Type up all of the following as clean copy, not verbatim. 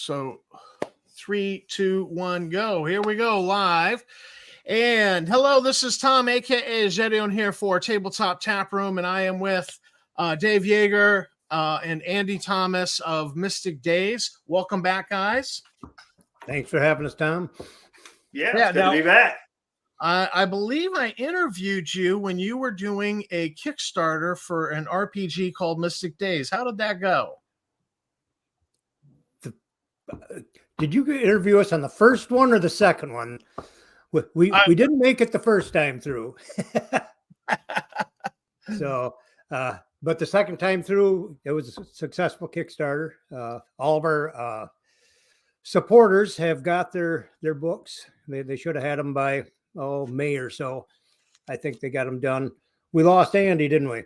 So 3, 2, 1, go. Here we go, live. And hello, this is Tom, aka Gedeon, here for Tabletop Tap Room, and I am with Dave Yeager and Andy Thomas of Mystic Days. Welcome back, guys. Thanks for having us, Tom. Yeah, it's good to be back. I believe I interviewed you when you were doing a Kickstarter for an RPG called Mystic Days. How did that go? Did you interview us on the first one or the second one? We didn't make it the first time through. So, but the second time through, it was a successful Kickstarter. All of our supporters have got their books. They should have had them by May or so. I think they got them done. We lost Andy, didn't we?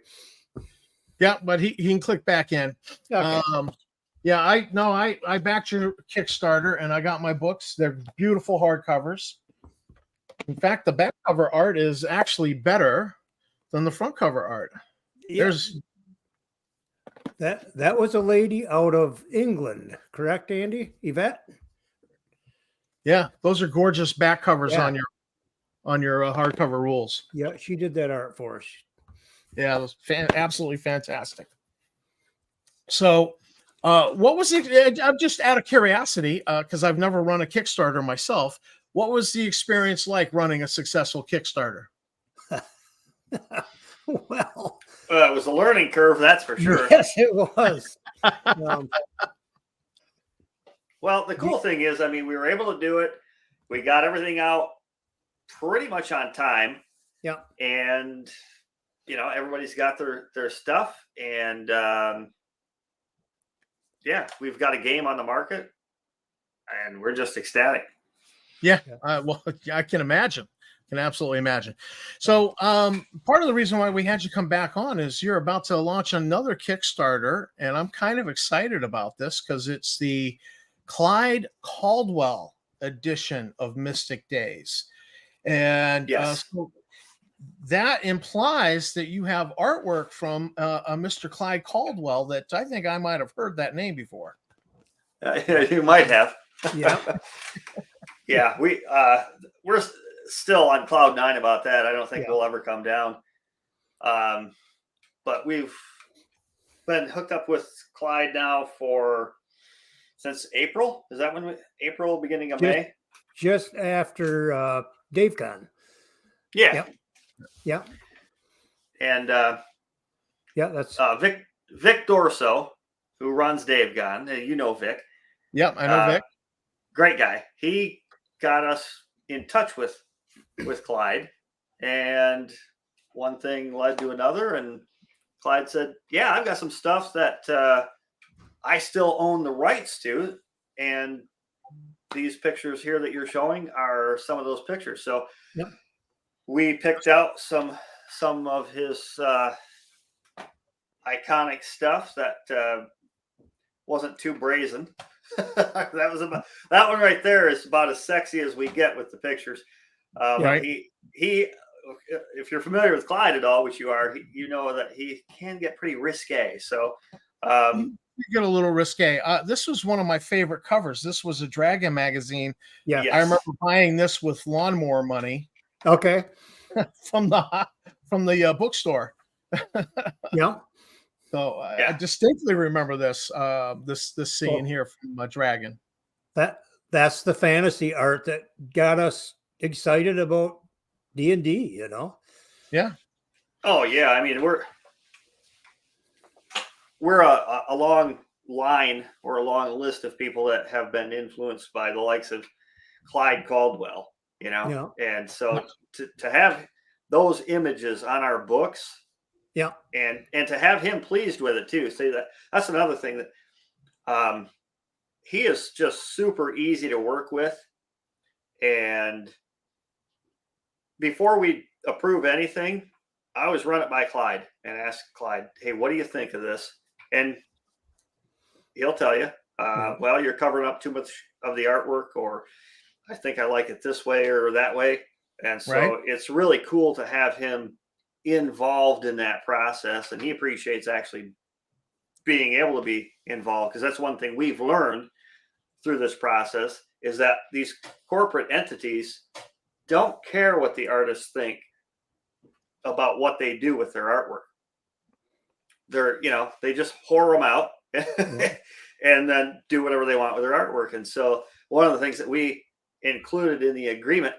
Yeah, but he can click back in. Okay. Yeah, I backed your Kickstarter and I got my books. They're beautiful hardcovers. In fact, the back cover art is actually better than the front cover art. Yeah. That was a lady out of England, correct, Andy? Yvette? Yeah, those are gorgeous back covers Yeah. on your hardcover rules. Yeah, she did that art for us. Yeah, it was absolutely fantastic. So, what was it? I'm just out of curiosity, because I've never run a Kickstarter myself. What was the experience like running a successful Kickstarter? Well, it was a learning curve, that's for sure. Yes, it was. Well, the cool thing is, I mean, we were able to do it. We got everything out pretty much on time. Yeah. And, everybody's got their stuff. And, yeah, we've got a game on the market. And we're just ecstatic. Yeah, well, I can imagine. Can absolutely imagine. So part of the reason why we had you come back on is you're about to launch another Kickstarter, and I'm kind of excited about this because it's the Clyde Caldwell edition of Mystic Days. And yes. So that implies that you have artwork from a Mr. Clyde Caldwell that I think I might have heard that name before. You might have. Yeah. Yeah, we're still on cloud 9 about that. I don't think we'll ever come down. But we've been hooked up with Clyde now since April. Is that when April, beginning of May? Just after Dave Con. Yeah. Yeah. And that's Vic Dorso, who runs Dave Con. You know Vic. Yep, I know Vic. Great guy. He got us in touch with Clyde, and one thing led to another, and Clyde said, yeah, I've got some stuff that I still own the rights to, and these pictures here that you're showing are some of those pictures. So we picked out some of his iconic stuff that wasn't too brazen. That one right there is about as sexy as we get with the pictures. Right. He, if you're familiar with Clyde at all, which you are, you know that he can get pretty risque. So you get a little risque. This was one of my favorite covers. This was a Dragon magazine. Yeah, yes. I remember buying this with lawnmower money. Okay. from the bookstore. Yeah. So I distinctly remember this scene here from Dragon. That's the fantasy art that got us excited about D&D, Yeah. Oh yeah. I mean, we're a long line or a long list of people that have been influenced by the likes of Clyde Caldwell, and so to have those images on our books. Yeah. And to have him pleased with it too. See, that's another thing that he is just super easy to work with. And before we approve anything, I always run it by Clyde and ask Clyde, hey, what do you think of this? And he'll tell you, well, you're covering up too much of the artwork, or I think I like it this way or that way. And so It's really cool to have him involved in that process, and he appreciates actually being able to be involved, because that's one thing we've learned through this process is that these corporate entities don't care what the artists think about what they do with their artwork. They just whore them out and then do whatever they want with their artwork. And so one of the things that we included in the agreement,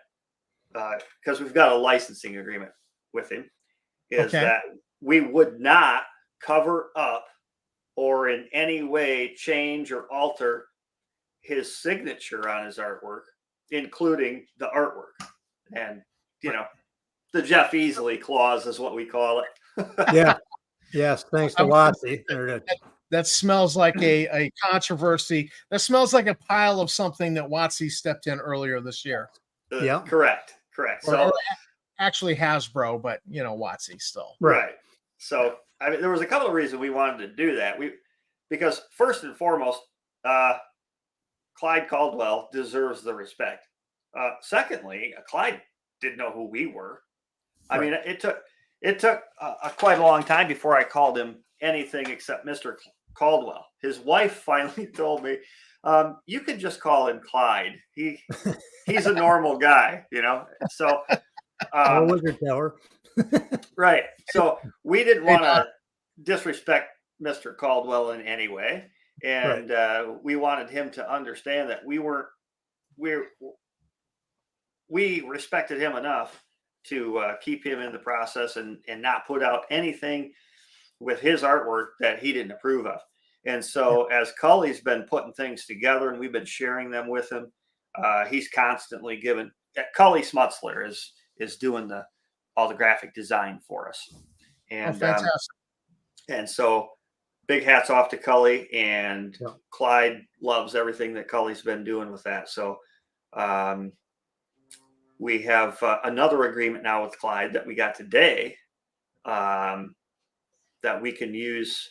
because we've got a licensing agreement with him, is that we would not cover up or in any way change or alter his signature on his artwork, including the artwork. And, the Jeff Easley clause is what we call it. Yeah. Yes. Thanks to Watsy. That smells like a controversy. That smells like a pile of something that Watsy stepped in earlier this year. Yeah. Correct. Or actually Hasbro, but Watsy still. Right. So there was a couple of reasons we wanted to do that. Because first and foremost, Clyde Caldwell deserves the respect. Secondly, Clyde didn't know who we were. I mean, it took quite a long time before I called him anything except Mr. Caldwell. His wife finally told me, you could just call him Clyde. He's a normal guy, So right. So we didn't want to disrespect Mr. Caldwell in any way. And we wanted him to understand that we respected him enough to keep him in the process and not put out anything with his artwork that he didn't approve of. And so as Cully's been putting things together and we've been sharing them with him, he's constantly given. Cully Smutzler is doing all the graphic design for us. And fantastic. And so big hats off to Cully, and Clyde loves everything that Cully's been doing with that. So we have another agreement now with Clyde that we got today, that we can use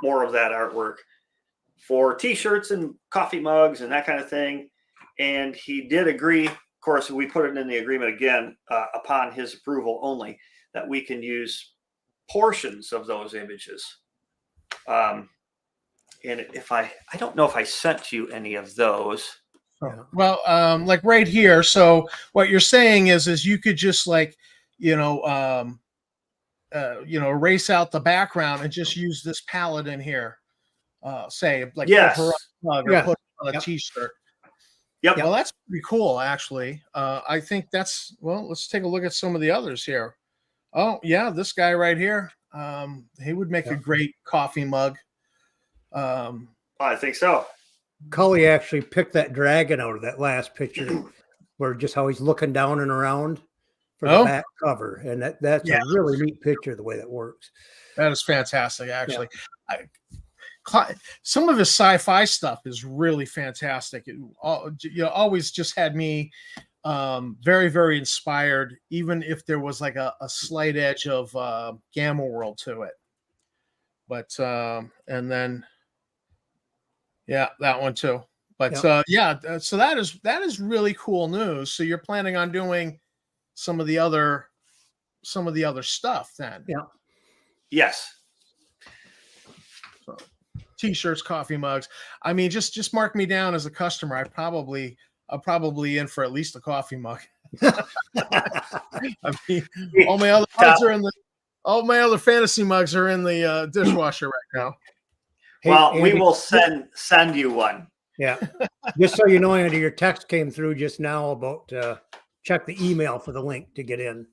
more of that artwork for t-shirts and coffee mugs and that kind of thing. And he did agree, of course, we put it in the agreement again, upon his approval only, that we can use portions of those images. And if I don't know if I sent you any of those. Well, like right here. So what you're saying is you could just erase out the background and just use this palette in here. Say like put her on a mug or put on a t-shirt. Yep. Well, that's pretty cool, actually. I think let's take a look at some of the others here. Oh, yeah, this guy right here. He would make a great coffee mug. I think so. Cully actually picked that dragon out of that last picture, where just how he's looking down and around for the back cover, and that's a really neat picture the way that works. That is fantastic, actually. Some of his sci-fi stuff is really fantastic. It always just had me very, very inspired, even if there was like a slight edge of Gamma World to it. But and then that one too. But so that is really cool news. So you're planning on doing some of the other stuff then? Yeah. Yes. So, t-shirts, coffee mugs. I mean, just mark me down as a customer. I'm probably in for at least a coffee mug. I mean, all my other mugs all my other fantasy mugs are in the dishwasher right now. Well, Andy, we will send you one. Yeah. Just so you know, Andy, your text came through just now about check the email for the link to get in.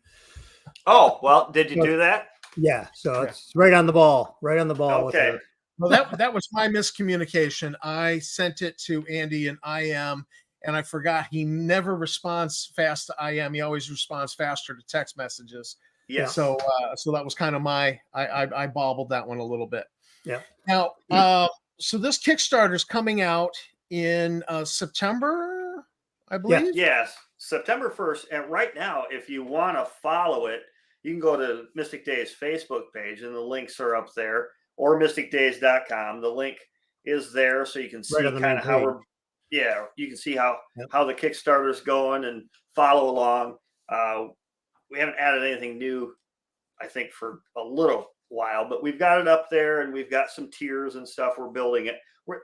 Oh, well, did you do that? Yeah. So it's right on the ball. Right on the ball. Okay. Well, that was my miscommunication. I sent it to Andy and IM, and I forgot he never responds fast to IM. He always responds faster to text messages. Yeah. So that was kind of I bobbled that one a little bit. Yeah. Now, so this Kickstarter is coming out in September, I believe. Yes, September 1st. And right now, if you want to follow it, you can go to Mystic Days Facebook page, and the links are up there, or mysticdays.com. The link is there, so you can see kind of how you can see how the Kickstarter is going and follow along. We haven't added anything new, I think, for a little while, but we've got it up there, and we've got some tiers and stuff. We're building it.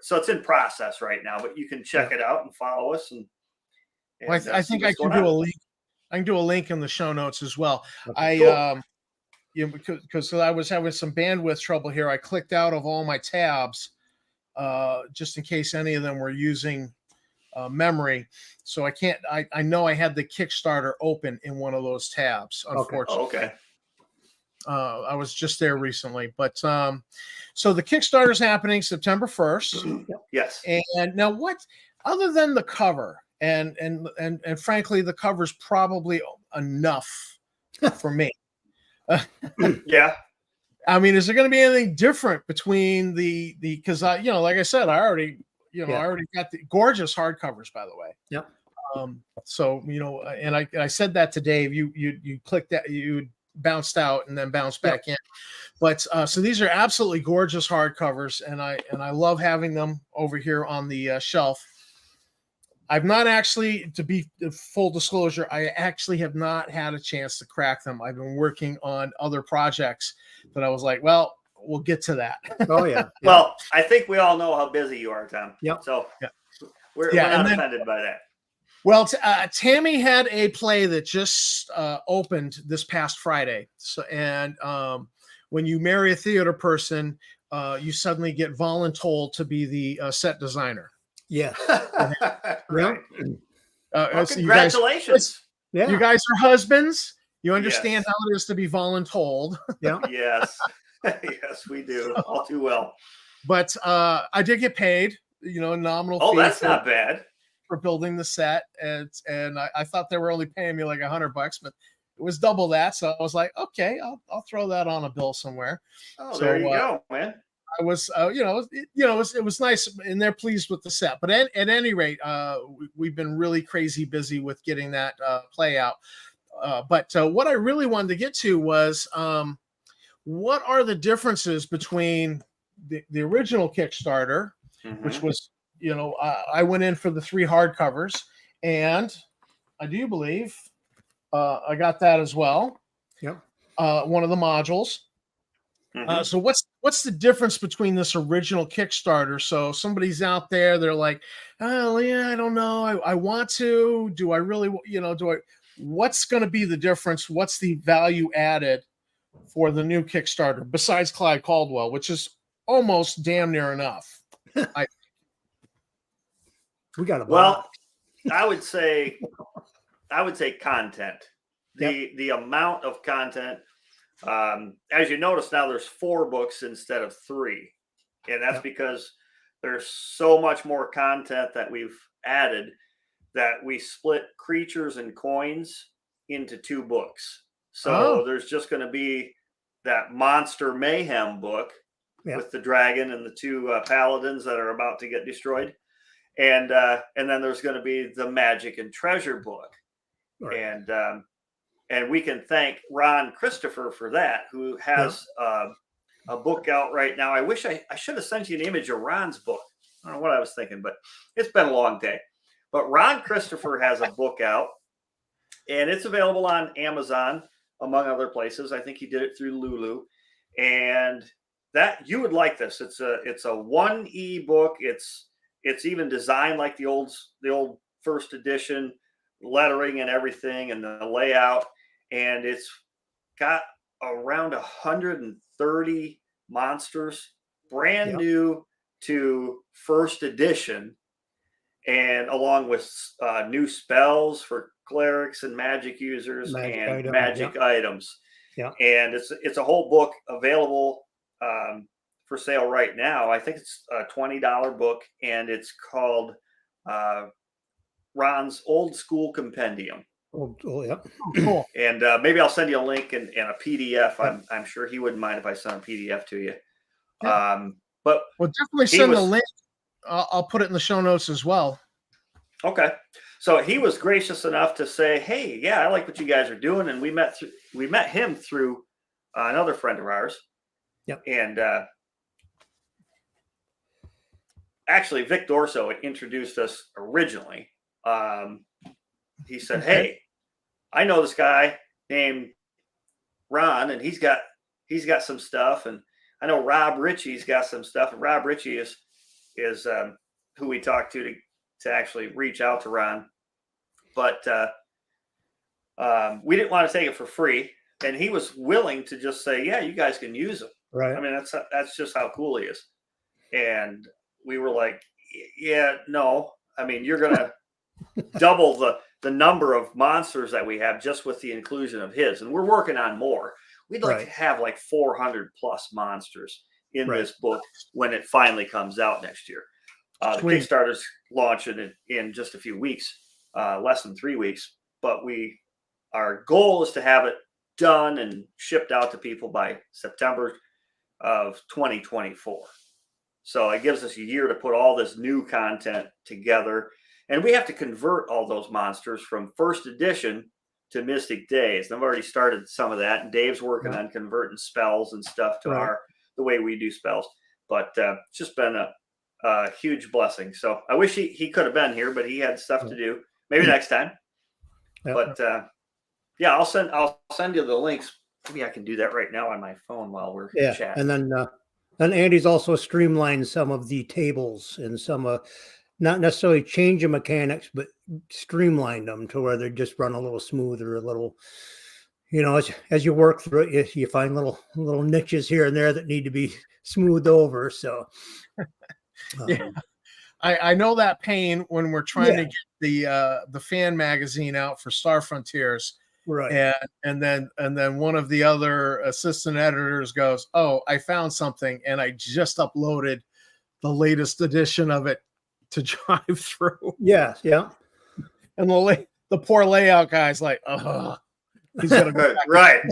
so it's in process right now, but you can check it out and follow us. And well, I think I can do a link. I can do a link in the show notes as well. Okay. Cool. Because I was having some bandwidth trouble here. I clicked out of all my tabs just in case any of them were using memory. So I can't. I know I had the Kickstarter open in one of those tabs. Unfortunately. Okay. I was just there recently, but so the Kickstarter's happening September 1st. Yes. And now, what other than the cover? And frankly, the cover's probably enough for me. Yeah. I mean, is there going to be anything different between because like I said, I already got the gorgeous hardcovers, by the way. Yep. So, and I said that to Dave, you clicked that, you bounced out and then bounced back in. But so these are absolutely gorgeous hardcovers, and I love having them over here on the shelf. I've not actually, to be full disclosure, I actually have not had a chance to crack them. I've been working on other projects that I was like, well, we'll get to that. Oh yeah. Well, I think we all know how busy you are, Tom. Yep. So we're not offended by that. Well, Tammy had a play that just opened this past Friday. So, and when you marry a theater person, you suddenly get voluntold to be the set designer. Yeah. Right. Well, congratulations. You guys are husbands. You understand how it is to be voluntold. Yeah. Yes. Yes, we do. All too well. But I did get paid, nominal fee. Oh, that's not bad. For building the set. And I thought they were only paying me like $100, but it was double that. So I was like, okay, I'll throw that on a bill somewhere. Oh, there you go, man. I was, it was nice, and they're pleased with the set. But at any rate, we've been really crazy busy with getting that play out. But what I really wanted to get to was, what are the differences between the original Kickstarter, which was, I went in for the 3 hardcovers, and I do believe I got that as well. Yep. One of the modules. So what's the difference between this original Kickstarter? So somebody's out there, they're like, oh yeah, I don't know. I want to, do I really, what's going to be the difference? What's the value added for the new Kickstarter besides Clyde Caldwell, which is almost damn near enough? We got I would say content. The amount of content. As you notice now, there's 4 books instead of 3, and that's because there's so much more content that we've added that we split creatures and coins into 2 books. So there's just going to be that Monster Mayhem book with the dragon and the 2 paladins that are about to get destroyed, and then there's going to be the Magic and Treasure book, and we can thank Ron Christopher for that, who has a book out right now. I wish I should have sent you an image of Ron's book. I don't know what I was thinking, but it's been a long day. But Ron Christopher has a book out, and it's available on Amazon, among other places. I think he did it through Lulu, and that you would like this. It's a 1 ebook. It's even designed like the old first edition lettering and everything, and the layout. And it's got around 130 monsters, brand new to first edition, and along with new spells for clerics and magic users and magic items. Yeah. And it's a whole book available for sale right now. I think it's a $20 book, and it's called Ron's Old School Compendium. Oh yeah. Cool. And maybe I'll send you a link and a PDF. I'm sure he wouldn't mind if I sent a PDF to you. Yeah. But definitely send the link. I'll put it in the show notes as well. Okay. So he was gracious enough to say, "Hey, yeah, I like what you guys are doing," and we met him through another friend of ours. Yep. And actually, Vic Dorso introduced us originally. He said, "Hey, I know this guy named Ron, and he's got some stuff, and I know Rob Ritchie's got some stuff, and Rob Ritchie is is who we talked to actually reach out to Ron, but we didn't want to take it for free, and he was willing to just say, "Yeah, you guys can use them." Right. I mean, that's just how cool he is, and we were like, "Yeah, no. I mean, you're gonna double the number of monsters that we have just with the inclusion of his, and we're working on more. We'd like to have like 400 plus monsters in this book when it finally comes out next year. The Kickstarter's launching in just a few weeks, less than 3 weeks, but our goal is to have it done and shipped out to people by September of 2024. So it gives us a year to put all this new content together. And we have to convert all those monsters from first edition to Mystic Days. And I've already started some of that. And Dave's working on converting spells and stuff to the way we do spells. But it's just been a huge blessing. So I wish he could have been here, but he had stuff to do. Maybe next time. But yeah, I'll send you the links. Maybe I can do that right now on my phone while we're chatting. And then Andy's also streamlined some of the tables and some not necessarily change the mechanics, but streamlined them to where they just run a little smoother, a little, as you work through it, you find little niches here and there that need to be smoothed over. So yeah, I know that pain when we're trying to get the fan magazine out for Star Frontiers. Right. And then one of the other assistant editors goes, "Oh, I found something, and I just uploaded the latest edition of it to drive through." Yeah. And the poor layout guy's like, "Oh, he's gonna go back." Right.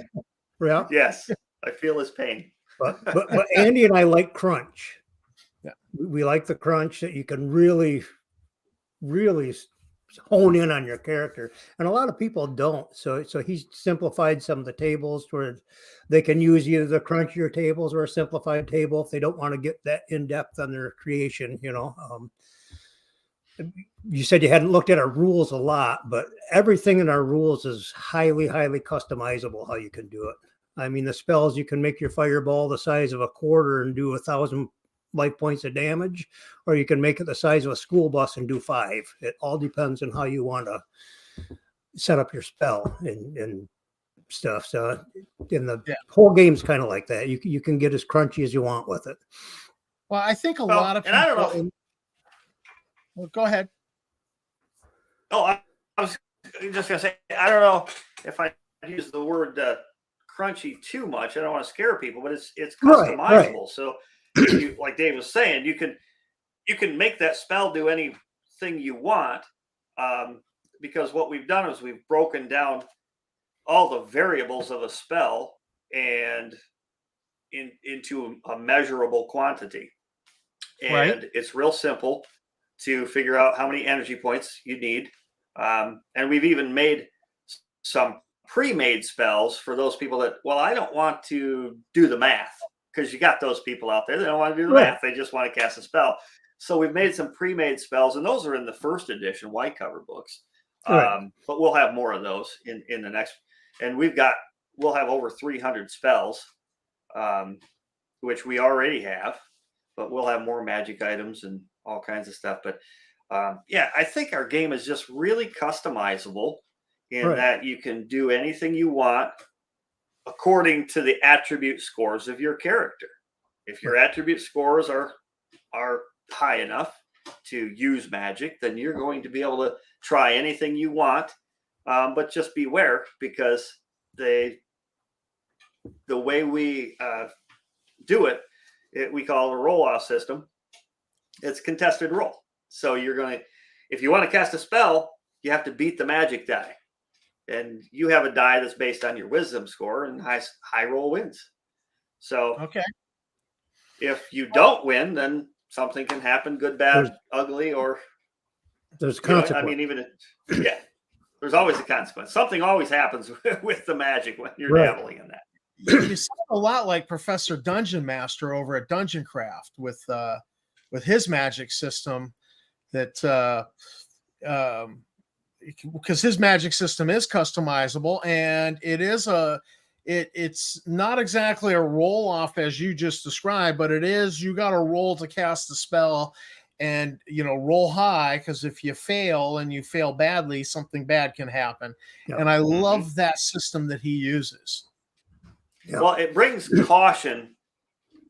Yeah. Yes, I feel his pain. But Andy and I like crunch. Yeah, we like the crunch that you can really hone in on your character, and a lot of people don't. So he's simplified some of the tables where they can use either the crunchier tables or a simplified table if they don't want to get that in depth on their creation. You said you hadn't looked at our rules a lot, but everything in our rules is highly customizable how you can do it. I mean, the spells, you can make your fireball the size of a quarter and do 1,000 life points of damage, or you can make it the size of a school bus and do 5. It all depends on how you want to set up your spell and stuff. So in the whole game's kind of like that. You can get as crunchy as you want with it. Well, I think a lot of people, and I don't know. Well, go ahead. Oh, I was just gonna say, I don't know if I use the word crunchy too much. I don't want to scare people, but it's customizable. Right. So, like Dave was saying, you can make that spell do anything you want, because what we've done is we've broken down all the variables of a spell and into a measurable quantity, and it's real simple to figure out how many energy points you need. And we've even made some pre-made spells for those people that, well, I don't want to do the math, because you got those people out there that don't want to do the math. They just want to cast a spell. So we've made some pre-made spells, and those are in the first edition white cover books. But we'll have more of those in the next. And we'll have over 300 spells, which we already have, but we'll have more magic items and all kinds of stuff. But I think our game is just really customizable in that you can do anything you want according to the attribute scores of your character. If your attribute scores are high enough to use magic, then you're going to be able to try anything you want. But just beware, because the way we do it, we call it a roll-off system. It's contested roll. So if you want to cast a spell, you have to beat the magic die. And you have a die that's based on your wisdom score, and high roll wins. So if you don't win, then something can happen, good, bad, ugly, or there's consequence. I mean, there's always a consequence. Something always happens with the magic when you're dabbling in that. You sound a lot like Professor Dungeon Master over at Dungeon Craft with his magic system that because his magic system is customizable, and it's not exactly a roll off as you just described, but it is, you got to roll to cast the spell, and roll high, because if you fail and you fail badly, something bad can happen. Yeah. And I love that system that he uses. Yeah. Well, it brings caution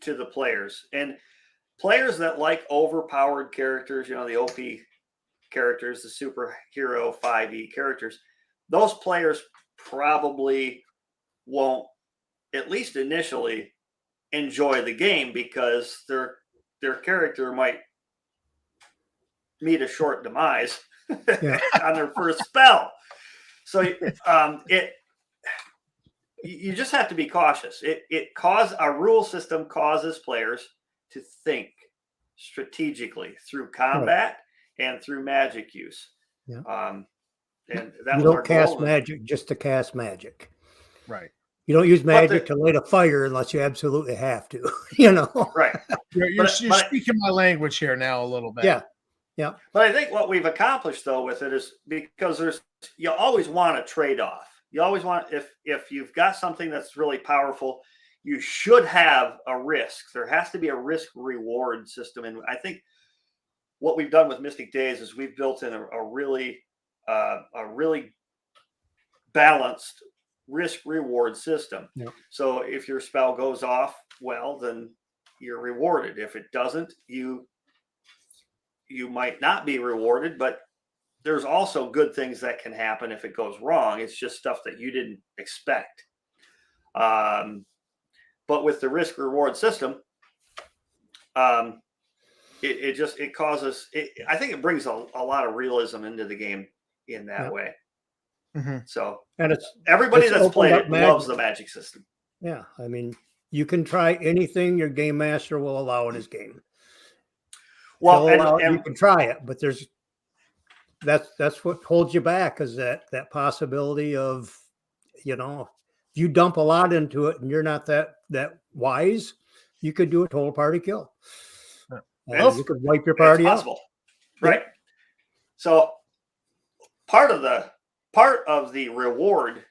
to the players, and players that like overpowered characters, the OP characters, the superhero 5e characters, those players probably won't, at least initially, enjoy the game, because their character might meet a short demise on their first spell. So you just have to be cautious. A rule system causes players to think strategically through combat and through magic use. Yeah. And that you was don't our cast goal. magic just to cast magic. Right. You don't use magic to light a fire unless you absolutely have to. Right. You're speaking my language here now a little bit. Yeah. Yeah. But I think what we've accomplished though with it is, because you always want a trade-off. You always want, if you've got something that's really powerful, you should have a risk. There has to be a risk reward system. And I think what we've done with Mystic Days is we've built in a really balanced risk reward system. Yeah. So if your spell goes off, well, then you're rewarded. If it doesn't, you might not be rewarded, but there's also good things that can happen if it goes wrong. It's just stuff that you didn't expect. But with the risk reward system, it causes, I think it brings a lot of realism into the game in that way. Mm-hmm. So, and everybody that's played it loves the magic system. Yeah. I mean, you can try anything your game master will allow in his game. Well, and you can try it, but that's what holds you back, is that possibility of, if you dump a lot into it and you're not that wise, you could do a total party kill. You could wipe your party out. Right. So part of the reward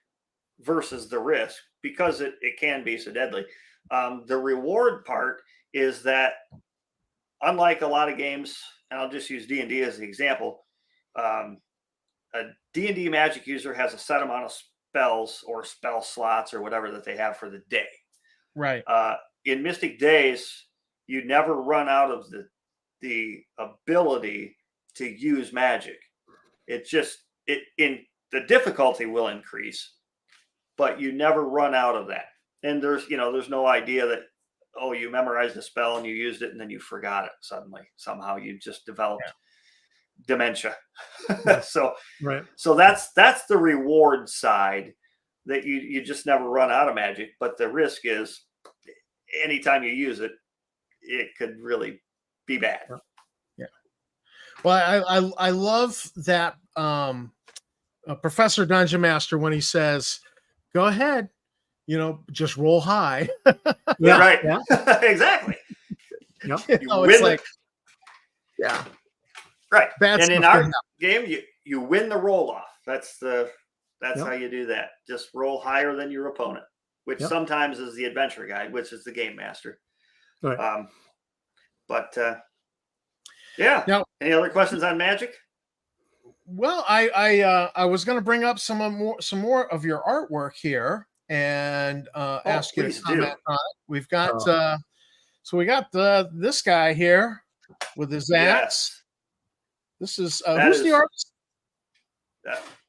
versus the risk, because it can be so deadly, the reward part is that, unlike a lot of games, and I'll just use D&D as the example, a D&D magic user has a set amount of spells or spell slots or whatever that they have for the day. Right. In Mystic Days, you never run out of the ability to use magic. In the difficulty will increase, but you never run out of that. And there's no idea that, you memorized a spell and you used it and then you forgot it suddenly. Somehow you just developed dementia. So that's the reward side, that you just never run out of magic. But the risk is, anytime you use it, it could really be bad. Yeah. Well, I love that Professor Dungeon Master, when he says, "Go ahead, just roll high." Yeah, right. Yeah. Exactly. Yep. It's like, yeah, right. Bad and in our game, you win the roll off. That's how you do that. Just roll higher than your opponent, which sometimes is the adventure guide, which is the game master. Right. Yeah. Now, any other questions on magic? Well, I was going to bring up some more of your artwork here and ask you to comment on it. We've got we got this guy here with his axe. This is who's the artist?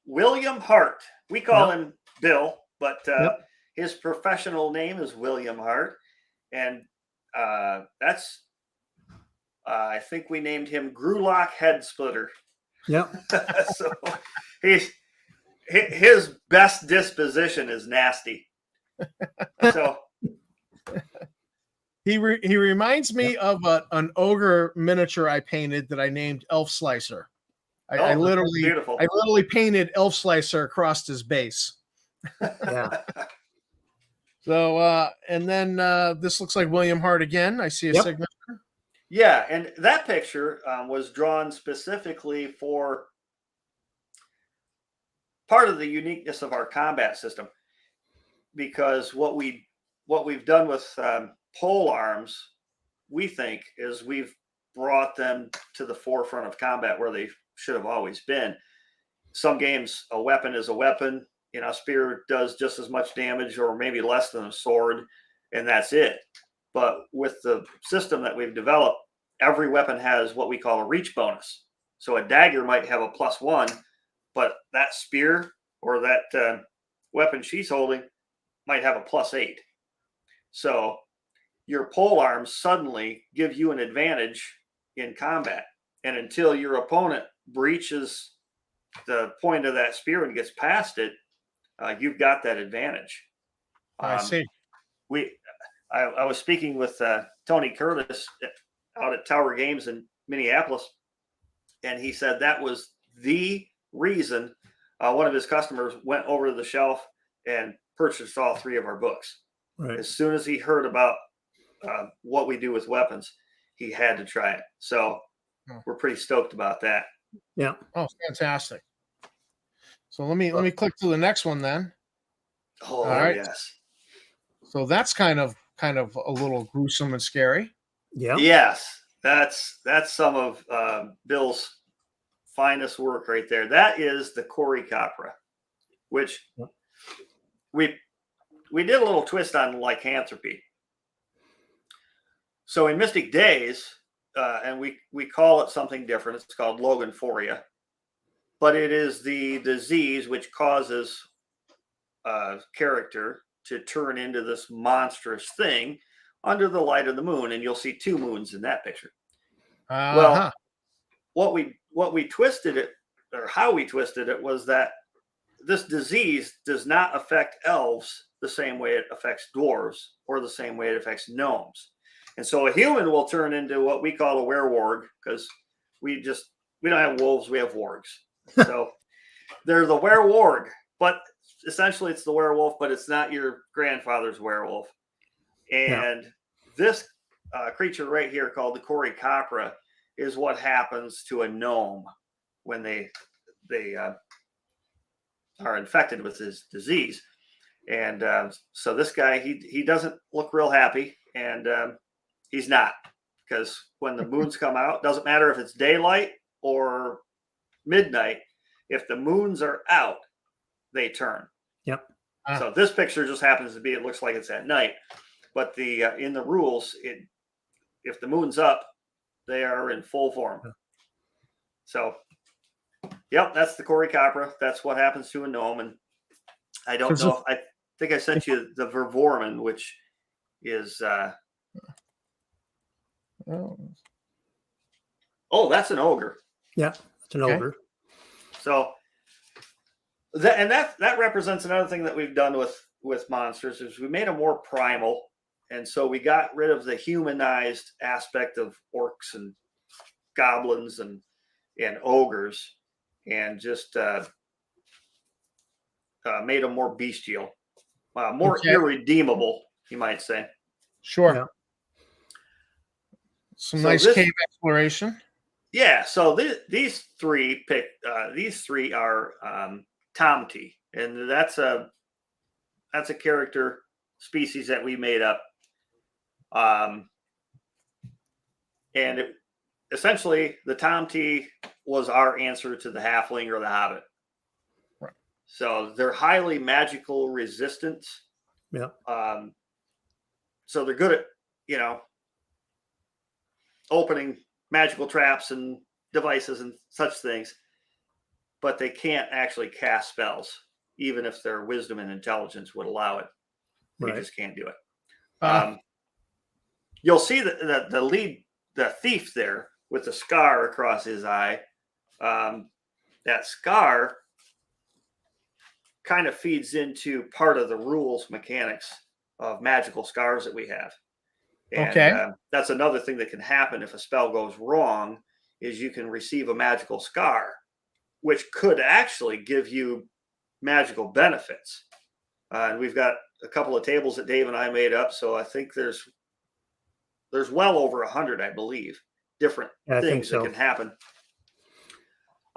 William Hart. We call him Bill, but his professional name is William Hart, and that's I think we named him Grulock Head Splitter. Yep. So his best disposition is nasty. So he reminds me of an ogre miniature I painted that I named Elf Slicer. I literally painted Elf Slicer across his base. Yeah. So and then this looks like William Hart again. I see a signature. Yeah, and that picture was drawn specifically for part of the uniqueness of our combat system, because what we've done with pole arms, we think, is we've brought them to the forefront of combat where they should have always been. Some games, a weapon is a weapon. A spear does just as much damage or maybe less than a sword, and that's it. But with the system that we've developed, every weapon has what we call a reach bonus. So a dagger might have a +1, but that spear or that weapon she's holding might have a +8. So your pole arms suddenly give you an advantage in combat. And until your opponent breaches the point of that spear and gets past it, you've got that advantage. I see. I was speaking with Tony Curtis out at Tower Games in Minneapolis, and he said that was the reason one of his customers went over to the shelf and purchased all 3 of our books. Right. As soon as he heard about what we do with weapons, he had to try it. So we're pretty stoked about that. Yeah. Oh, fantastic. So let me click to the next one then. Oh, all right. Yes. So that's kind of a little gruesome and scary. Yeah. Yes. That's some of Bill's finest work right there. That is the Cory Capra, which we did a little twist on lycanthropy. So in Mystic Days, and we call it something different. It's called Loganphoria, but it is the disease which causes a character to turn into this monstrous thing under the light of the moon, and you'll see 2 moons in that picture. Well, what we twisted it, or how we twisted it, was that this disease does not affect elves the same way it affects dwarves or the same way it affects gnomes. And so a human will turn into what we call a werewolf, because we don't have wolves, we have wargs. So they're the werewolf, but essentially it's the werewolf, but it's not your grandfather's werewolf. And this creature right here called the Cory Capra is what happens to a gnome when they are infected with this disease. And so this guy, he doesn't look real happy, and he's not, because when the moons come out, doesn't matter if it's daylight or midnight, if the moons are out, they turn. Yep. So this picture just happens to be, it looks like it's at night, but the in the rules, if the moon's up, they are in full form. So, yep, that's the Cory Capra. That's what happens to a gnome. And I don't know if I think I sent you the Vervorman, which is that's an ogre. Yeah, it's an ogre. So that represents another thing that we've done with monsters, is we made them more primal. And so we got rid of the humanized aspect of orcs and goblins and ogres, and just made them more bestial, more irredeemable, you might say. Sure. Yeah. Some nice cave exploration. Yeah. So these 3 are Tomty, and that's a character species that we made up. And essentially the Tomty was our answer to the halfling or the hobbit. Right. So they're highly magical resistant. Yeah. So they're good at, opening magical traps and devices and such things, but they can't actually cast spells, even if their wisdom and intelligence would allow it. They just can't do it. You'll see the thief there with the scar across his eye. That scar kind of feeds into part of the rules mechanics of magical scars that we have. And that's another thing that can happen if a spell goes wrong, is you can receive a magical scar, which could actually give you magical benefits. And we've got a couple of tables that Dave and I made up. So I think there's well over 100, I believe, different things that can happen.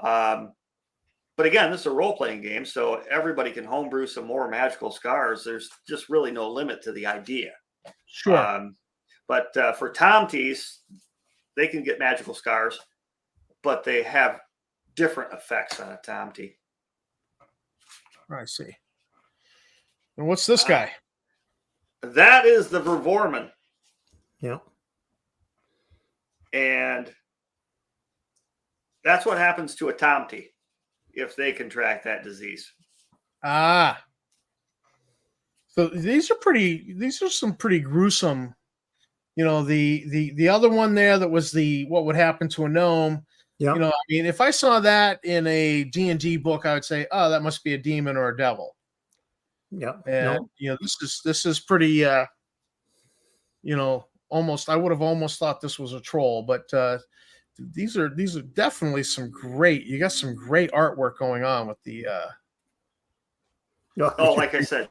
But again, this is a role-playing game, so everybody can homebrew some more magical scars. There's just really no limit to the idea. Sure. But for Tomties, they can get magical scars, but they have different effects on a Tomty. I see. And what's this guy? That is the Vervorman. Yeah. And that's what happens to a Tomty if they contract that disease. Ah. So these are some pretty gruesome. You know, the other one there that was what would happen to a gnome. Yeah. You know, I mean, if I saw that in a D&D book, I would say, oh, that must be a demon or a devil. Yeah. And you know, this is pretty you know, almost I would have almost thought this was a troll, but these are definitely you got some great artwork going on with the like I said,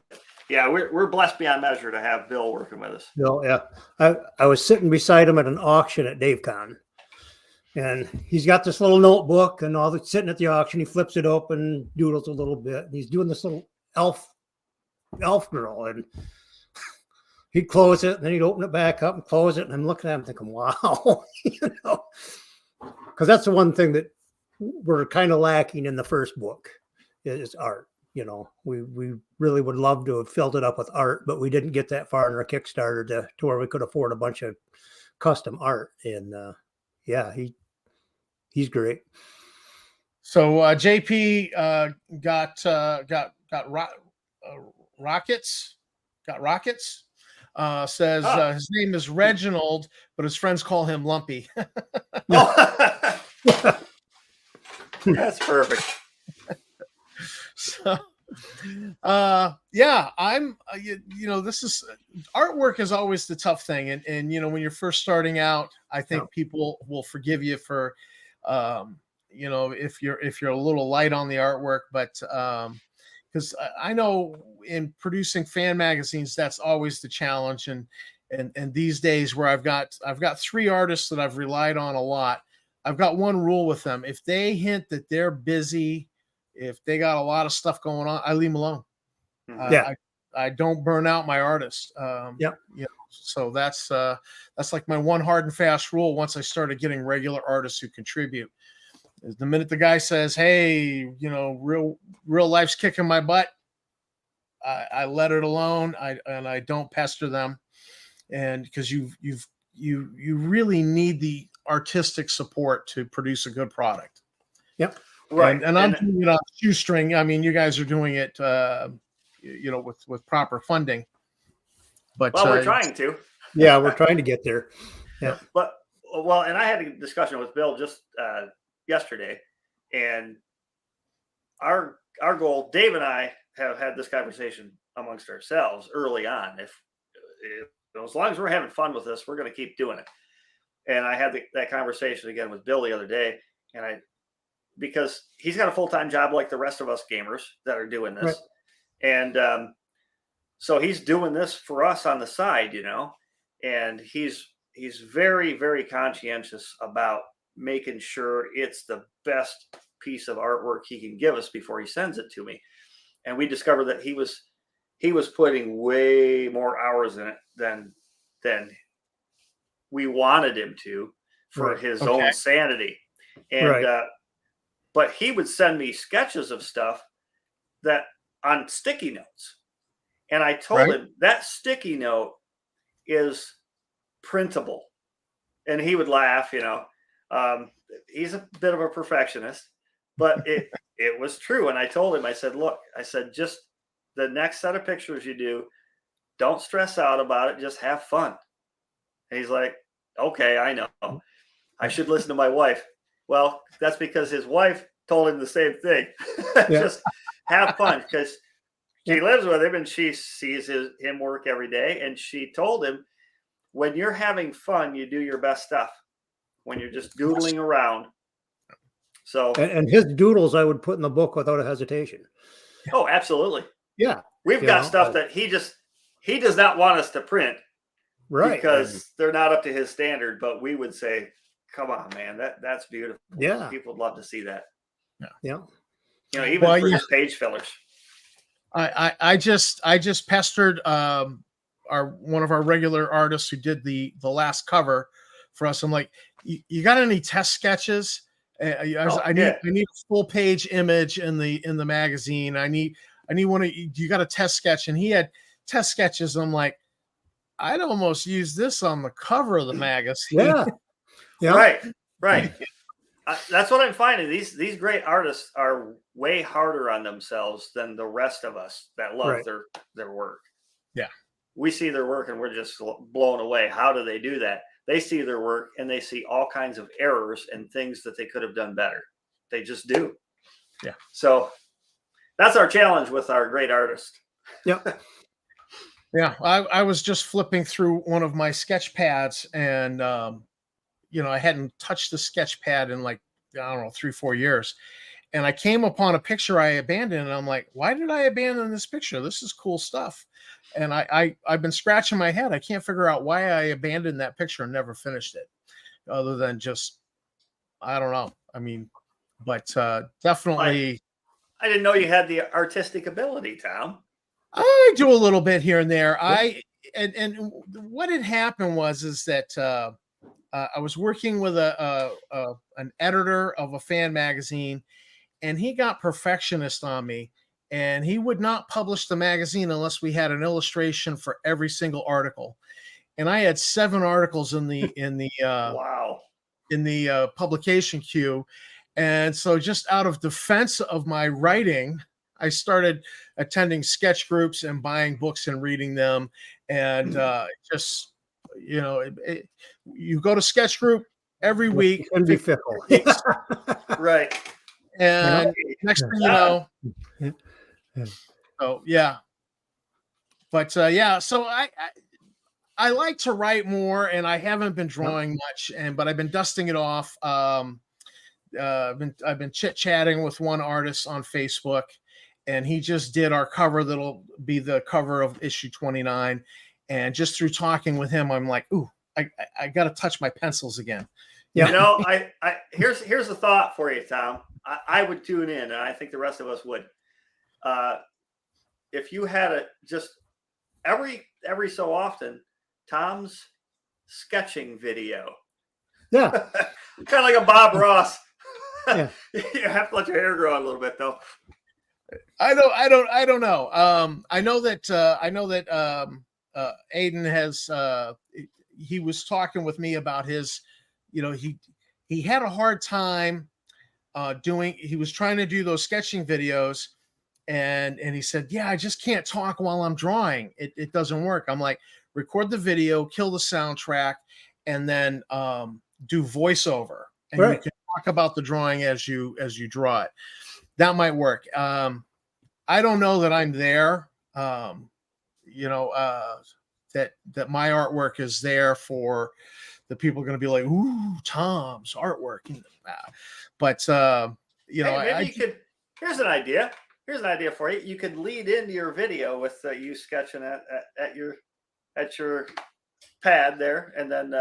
yeah, we're blessed beyond measure to have Bill working with us. No, yeah. I was sitting beside him at an auction at DaveCon, and he's got this little notebook and all that's sitting at the auction. He flips it open, doodles a little bit, and he's doing this little elf girl, and he'd close it, and then he'd open it back up and close it, and I'm looking at him thinking, wow, you know, because that's the one thing that we're kind of lacking in the first book is art. You know, we really would love to have filled it up with art, but we didn't get that far in our Kickstarter to where we could afford a bunch of custom art. And yeah, he's great. So JP got rockets. Got rockets. Says his name is Reginald, but his friends call him Lumpy. That's perfect. So, yeah, I'm, you know, this is artwork is always the tough thing. And, you know, when you're first starting out, I think people will forgive you for, you know, if you're a little light on the artwork, but, because I know in producing fan magazines, that's always the challenge. And these days where I've got 3 artists that I've relied on a lot. I've got one rule with them. If they hint that they're busy, if they got a lot of stuff going on, I leave them alone. I don't burn out my artists. You know, so that's like my one hard and fast rule. Once I started getting regular artists who contribute, the minute the guy says, "Hey, you know, real life's kicking my butt," I let it alone. I don't pester them, and because you really need the artistic support to produce a good product. Yep. Right. And I'm doing it on shoestring. I mean, you guys are doing it, you know, with proper funding. But we're trying to. Yeah, we're trying to get there. Yeah. But and I had a discussion with Bill just yesterday, and our goal, Dave and I have had this conversation amongst ourselves early on. If as long as we're having fun with this, we're going to keep doing it. And I had that conversation again with Bill the other day, and because he's got a full-time job like the rest of us gamers that are doing this. Right. And so he's doing this for us on the side, you know, and he's very, very conscientious about making sure it's the best piece of artwork he can give us before he sends it to me. And we discovered that he was putting way more hours in it than we wanted him to for his own sanity. And but he would send me sketches of stuff that on sticky notes. And I told him that sticky note is printable. And he would laugh, you know. He's a bit of a perfectionist, but it was true. And I told him, I said, look, just the next set of pictures you do, don't stress out about it. Just have fun. And he's like, okay, I know. I should listen to my wife. Well, that's because his wife told him the same thing. Just have fun, because she lives with him and she sees him work every day. And she told him, when you're having fun, you do your best stuff. When you're just doodling around. So and his doodles I would put in the book without a hesitation. Oh, absolutely. Yeah. We've got stuff that he does not want us to print. Right. Because they're not up to his standard, but we would say, come on, man, that's beautiful. Yeah. People would love to see that. Yeah. You know, even for his page fillers. I just pestered one of our regular artists who did the last cover for us. I'm like, you got any test sketches? I need a full page image in the magazine. I need one. You got a test sketch, and he had test sketches. I'm like, I'd almost use this on the cover of the magazine. Yeah. Right. That's what I'm finding. These great artists are way harder on themselves than the rest of us that love their work. Yeah. We see their work and we're just blown away. How do they do that? They see their work and they see all kinds of errors and things that they could have done better. They just do. Yeah. So that's our challenge with our great artists. Yep. Yeah. I was just flipping through one of my sketch pads, and I hadn't touched the sketch pad in like, I don't know, 3-4 years. And I came upon a picture I abandoned, and I'm like, why did I abandon this picture? This is cool stuff. And I've been scratching my head. I can't figure out why I abandoned that picture and never finished it, other than just, I don't know. I mean, but definitely. I didn't know you had the artistic ability, Tom. I do a little bit here and there. And what had happened is that I was working with an editor of a fan magazine, and he got perfectionist on me, and he would not publish the magazine unless we had an illustration for every single article. And I had 7 articles in the wow, in the publication queue. And so, just out of defense of my writing, I started attending sketch groups and buying books and reading them. And just, you go to sketch group every week. And be fickle. Right. And next thing you know. So, yeah. But so I like to write more, and I haven't been drawing much, but I've been dusting it off. I've been chit-chatting with one artist on Facebook, and he just did our cover that'll be the cover of issue 29. And just through talking with him, I'm like, ooh, I got to touch my pencils again. Yeah. Here's a thought for you, Tom. I would tune in, and I think the rest of us would. If you had just every so often, Tom's sketching video. Yeah. Kind of like a Bob Ross. Yeah. You have to let your hair grow a little bit, though. I don't know. I know that Aiden has. He was talking with me about his. He had a hard time he was trying to do those sketching videos, and he said, yeah, I just can't talk while I'm drawing. It doesn't work. I'm like, record the video, kill the soundtrack, and then do voiceover, and you can talk about the drawing as you draw it. That might work. I don't know that I'm there. That my artwork is there for the people are going to be like, ooh, Tom's artwork. But maybe you could. Here's an idea. Here's an idea for you. You could lead into your video with you sketching at your pad there, and then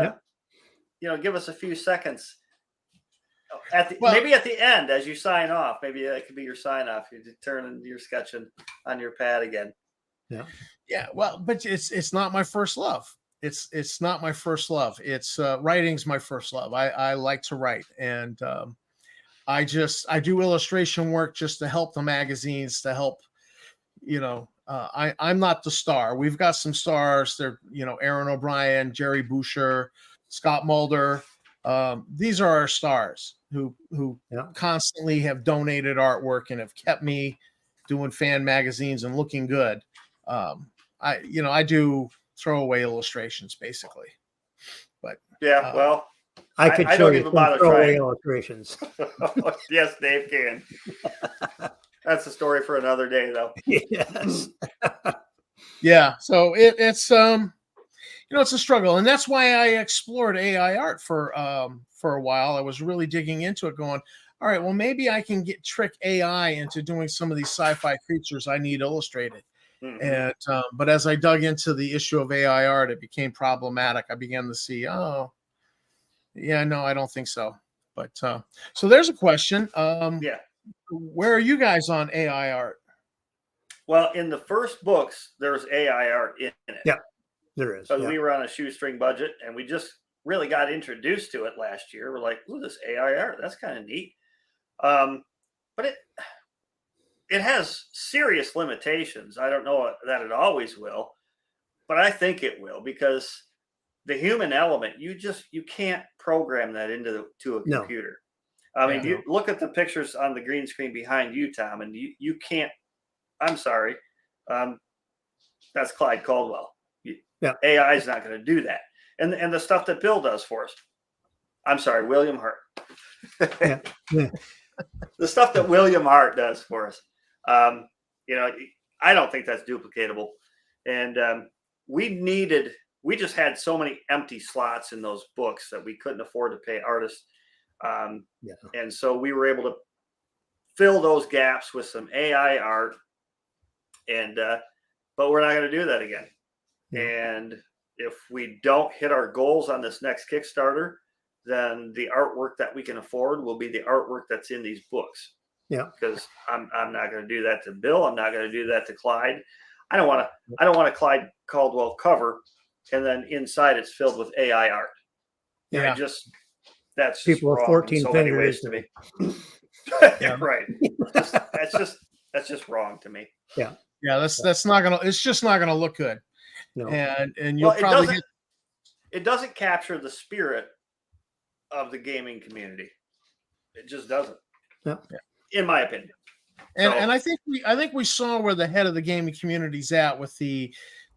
give us a few seconds. Maybe at the end as you sign off. Maybe that could be your sign off. You turn and you're sketching on your pad again. Yeah. Yeah. Well, but it's not my first love. It's not my first love. It's writing's my first love. I like to write, and I do illustration work just to help the magazines, to help, I'm not the star. We've got some stars. They're, Aaron O'Brien, Jerry Boucher, Scott Mulder. These are our stars who constantly have donated artwork and have kept me doing fan magazines and looking good. I do throwaway illustrations basically, but I could show you some throwaway illustrations. Yes, Dave can. That's a story for another day, though. Yes. Yeah. So it's it's a struggle, and that's why I explored AI art for a while. I was really digging into it, going, all right, well, maybe I can trick AI into doing some of these sci-fi creatures I need illustrated. Mm-hmm. And but as I dug into the issue of AI art, it became problematic. I began to see, no, I don't think so. But so there's a question. Where are you guys on AI art? Well, in the first books, there's AI art in it. Yeah, there is. Because we were on a shoestring budget, and we just really got introduced to it last year. We're like, ooh, this AI art, that's kind of neat. But it has serious limitations. I don't know that it always will, but I think it will, because the human element, you can't program that to a computer. I mean, you look at the pictures on the green screen behind you, Tom, and you can't. I'm sorry, that's Clyde Caldwell. AI is not going to do that, and the stuff that Bill does for us. I'm sorry, William Hart. The stuff that William Hart does for us. I don't think that's duplicatable, and we just had so many empty slots in those books that we couldn't afford to pay artists. And so we were able to fill those gaps with some AI art, and but we're not going to do that again. And if we don't hit our goals on this next Kickstarter, then the artwork that we can afford will be the artwork that's in these books. Because I'm not going to do that to Bill. I'm not going to do that to Clyde. I don't want a Clyde Caldwell cover and then inside it's filled with AI art. That's people with 14 fingers to me. Right. That's just wrong to me. That's not gonna. It's just not gonna look good. No. And you'll probably it doesn't capture the spirit of the gaming community. It just doesn't. In my opinion. And I think we saw where the head of the gaming community's at with the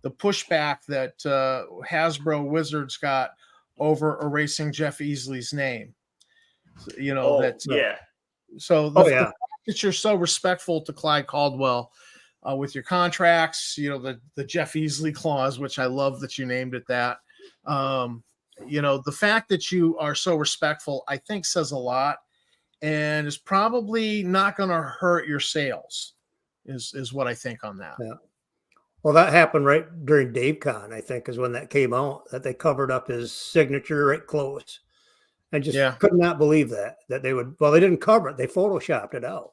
pushback that Hasbro Wizards got over erasing Jeff Easley's name. So the fact that you're so respectful to Clyde Caldwell with your contracts, the Jeff Easley clause, which I love that you named it that. The fact that you are so respectful, I think, says a lot, and is probably not going to hurt your sales. Is what I think on that. Yeah. Well, that happened right during DaveCon, I think, is when that came out, that they covered up his signature right close. I just could not believe that they would. Well, they didn't cover it; they photoshopped it out.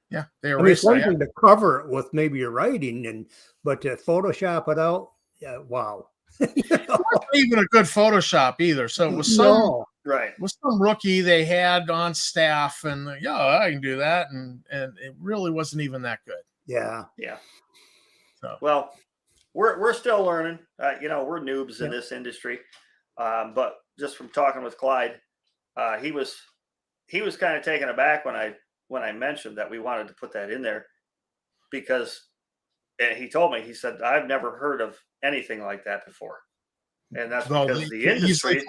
Yeah, they erased. I mean, it's one thing to cover it with maybe your writing, but to Photoshop it out, wow. It wasn't even a good Photoshop either. So it was some rookie they had on staff, and I can do that, and it really wasn't even that good. Yeah. So. Well, we're still learning. We're noobs in this industry, but just from talking with Clyde, he was kind of taken aback when I mentioned that we wanted to put that in there, because he told me, he said, I've never heard of anything like that before. And that's because the industry,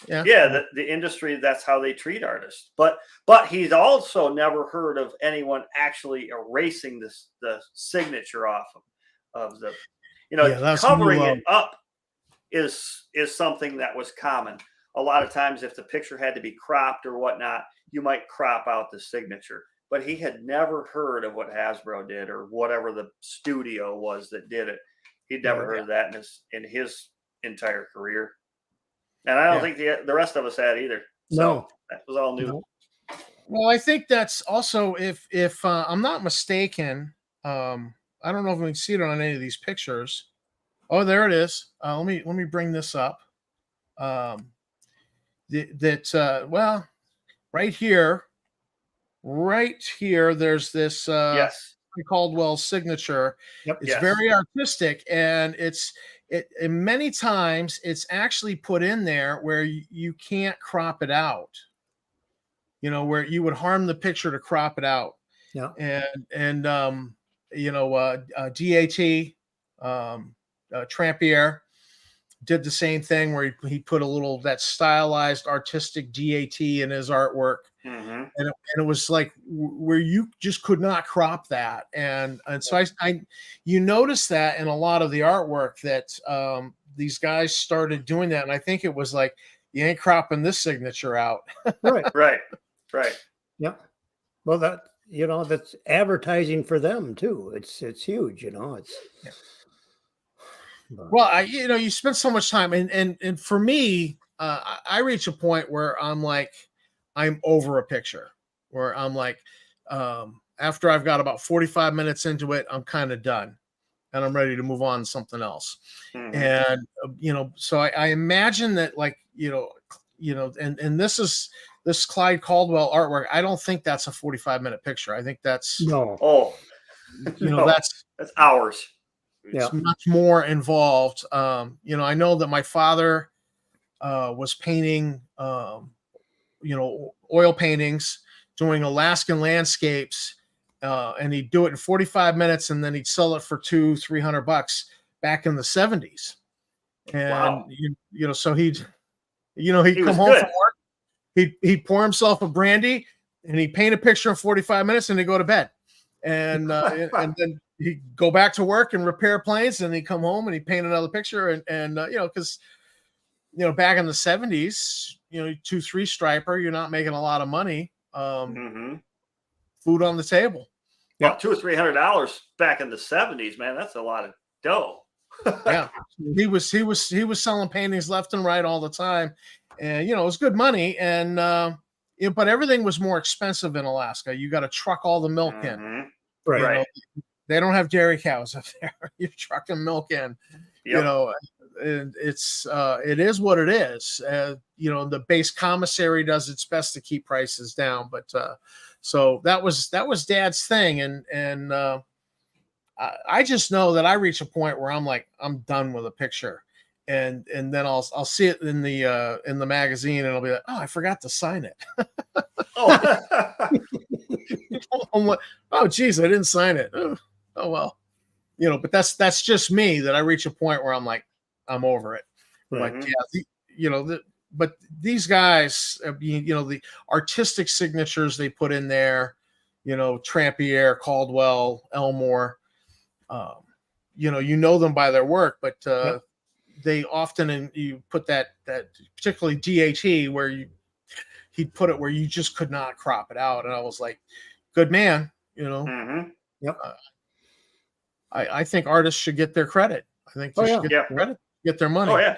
the industry, that's how they treat artists. But he's also never heard of anyone actually erasing the signature off of the, covering it up is something that was common. A lot of times, if the picture had to be cropped or whatnot, you might crop out the signature. But he had never heard of what Hasbro did, or whatever the studio was that did it. He'd never heard of that in his entire career, and I don't think the rest of us had either. So that was all new. No. Well, I think that's also, if I'm not mistaken, I don't know if we can see it on any of these pictures. Oh, there it is. Let me bring this up. Right here, there's this Caldwell signature. It's very artistic, and many times it's actually put in there where you can't crop it out. Where you would harm the picture to crop it out. And DAT Trampier did the same thing, where he put a little that stylized artistic DAT in his artwork. And it was like where you just could not crop that, and so I notice that in a lot of the artwork that these guys started doing that, and I think it was like, you ain't cropping this signature out. right. Yep. Well, that's advertising for them too. It's huge, Well, you spend so much time, and for me, I reach a point where I'm like, I'm over a picture, where I'm like, after I've got about 45 minutes into it, I'm kind of done. and I'm ready to move on to something else. Mhm. And so I imagine that, like, and this Clyde Caldwell artwork. I don't think that's a 45-minute picture. I think that's No. Oh, no, that's hours. it's Yeah. much more involved. I know that my father was painting, oil paintings, doing Alaskan landscapes, and he'd do it in 45 minutes, and then he'd sell it for $200-300 back in the 70s. And Wow. so he'd He come was home good. from work, he'd pour himself a brandy, and he'd paint a picture in 45 minutes, and he'd go to bed. And then he'd go back to work and repair planes, and he'd come home and he'd paint another picture. And because back in the 70s, 2-3 striper, you're not making a lot of money. Mhm. Food on the table. Well, $200 or $300 back in the 70s, man. That's a lot of dough. Yeah, he was selling paintings left and right all the time, and it was good money. And but everything was more expensive in Alaska. You got to truck all the milk in. Mhm. Right. Right. They don't have dairy cows up there. You're trucking milk in. Yep. And it is what it is. The base commissary does its best to keep prices down, but so that was Dad's thing. And I just know that I reach a point where I'm like, I'm done with a picture, and then I'll see it in the magazine, and I'll be like, oh, I forgot to sign it. Oh. I'm like, oh geez, I didn't sign it. Oh well, but that's just me. That I reach a point where I'm like, I'm over it. Right. Like, but these guys, the artistic signatures they put in there, Trampier, Caldwell, Elmore, you know them by their work, but they often, you put that particularly DAT where he'd put it where you just could not crop it out. And I was like, good man, Mhm. Yep. I think artists should get their credit. I think they should get Yeah. their credit, get their money. Oh yeah.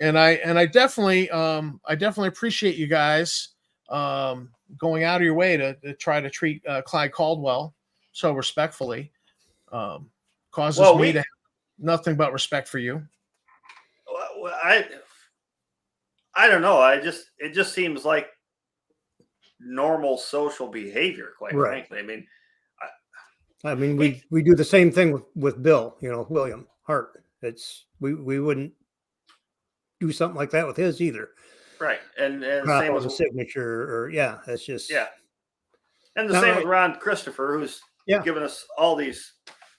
And I definitely appreciate you guys going out of your way to try to treat Clyde Caldwell so respectfully. Causes me to have nothing but respect for you. Well, I don't know. It just seems like normal social behavior, quite Right. frankly. I mean, we do the same thing with Bill, William Hart. We wouldn't do something like that with his either. Right. And Crop same on the with signature, or that's just And the same with Ron Christopher, who's given us all these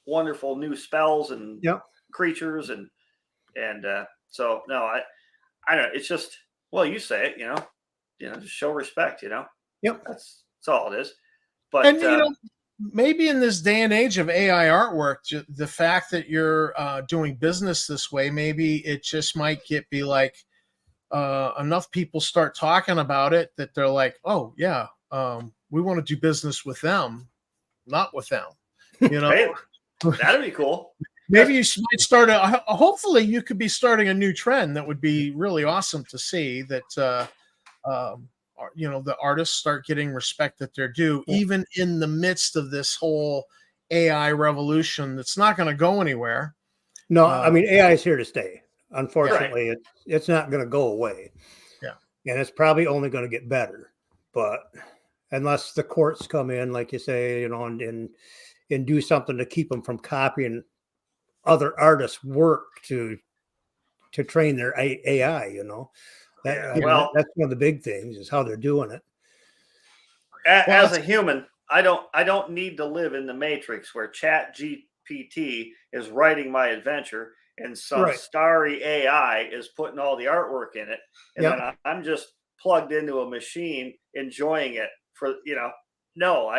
wonderful new spells and creatures, and so no, I don't know. It's just, well, you say it, just show respect, Yep. That's all it is. But And maybe in this day and age of AI artwork, the fact that you're doing business this way, maybe it just might be like enough people start talking about it that they're like, oh yeah, we want to do business with them, not with them. Hey, that'd be cool. Maybe you might start hopefully you could be starting a new trend that would be really awesome to see, that the artists start getting respect that they're due, even in the midst of this whole AI revolution that's not going to go anywhere. No, I mean, AI is here to stay. Unfortunately, Right. it's not going to go away. Yeah. And it's probably only going to get better. But unless the courts come in, like you say, and do something to keep them from copying other artists' work to train their AI, that's one of the big things is how they're doing it. As a human, I don't need to live in the matrix where Chat GPT is writing my adventure and some starry AI is putting all the artwork in it, and then I'm just plugged into a machine enjoying it for no,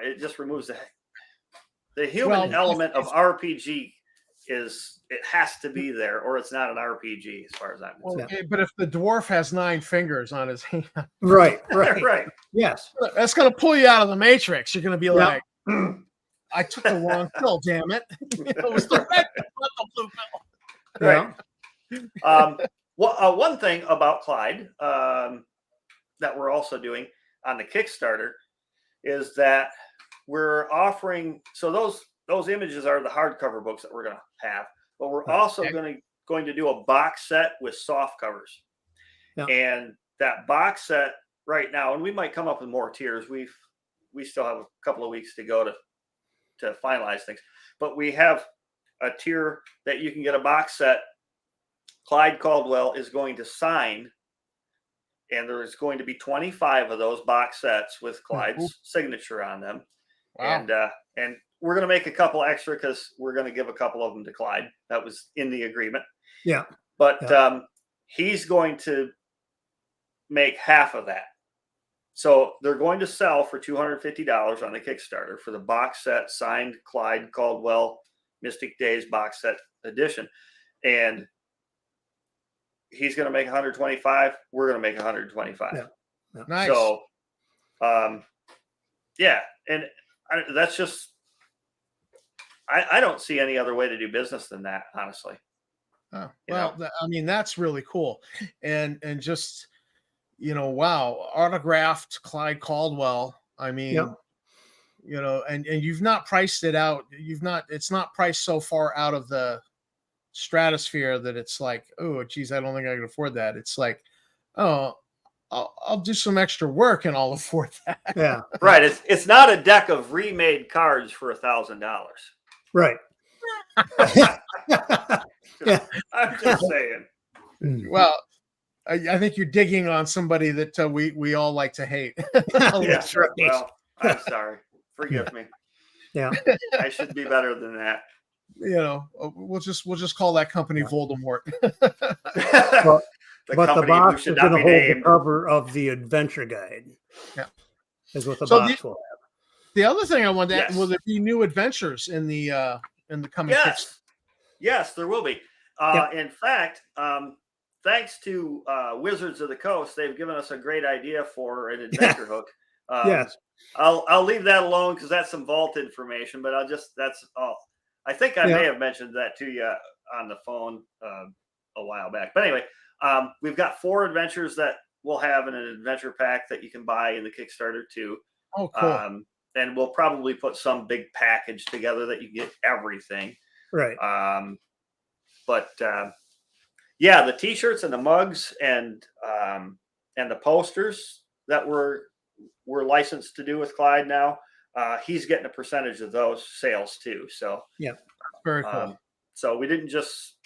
it just removes the human element of RPG. It has to be there, or it's not an RPG as far as I'm concerned. But if the dwarf has 9 fingers on his hand, right, yes, that's going to pull you out of the matrix. You're going to be like, I took the wrong pill, damn it. It was the red pill, not the blue pill. Right. One thing about Clyde that we're also doing on the Kickstarter is that we're offering, so those those images are the hardcover books that we're going to have, but we're also going to do a box set with soft covers. Yeah. And that box set right now, and we might come up with more tiers. We still have a couple of weeks to go to finalize things, but we have a tier that you can get a box set. Clyde Caldwell is going to sign, and there's going to be 25 of those box sets with Clyde's signature on them. Wow. And we're going to make a couple extra because we're going to give a couple of them to Clyde. That was in the agreement. Yeah. But he's going to make half of that. So they're going to sell for $250 on the Kickstarter for the box set signed Clyde Caldwell Mystic Days box set edition. And he's going to make 125. We're going to make 125. Yeah. Nice. So, yeah. And that's just, I don't see any other way to do business than that, honestly. Oh, well, I mean, that's really cool. And just, wow, autographed Clyde Caldwell. I mean, and you've not priced it out. It's not priced so far out of the stratosphere that it's like, oh, geez, I don't think I can afford that. It's like, oh, I'll do some extra work and I'll afford that. Yeah. Right. It's not a deck of remade cards for $1,000. Right. Yeah. I'm just saying. Well, I think you're digging on somebody that we all like to hate. Yeah, well, I'm sorry. Forgive me. Yeah. I should be better than that. We'll just call that company Voldemort. But the box is going to hold the cover of the adventure guide. Yeah. Is what the box will have. The other thing I wanted to ask, will there be new adventures in the coming Kickstarter? Yes, there will be. In fact, thanks to Wizards of the Coast, they've given us a great idea for an adventure hook. Yes. I'll leave that alone because that's some vault information, but that's all. I think I may have mentioned that to you on the phone a while back. But anyway, we've got 4 adventures that we'll have in an adventure pack that you can buy in the Kickstarter too. Oh, cool. And we'll probably put some big package together that you get everything. Right. But the T-shirts and the mugs and the posters that we're licensed to do with Clyde now. He's getting a percentage of those sales too. So very cool. So we didn't just,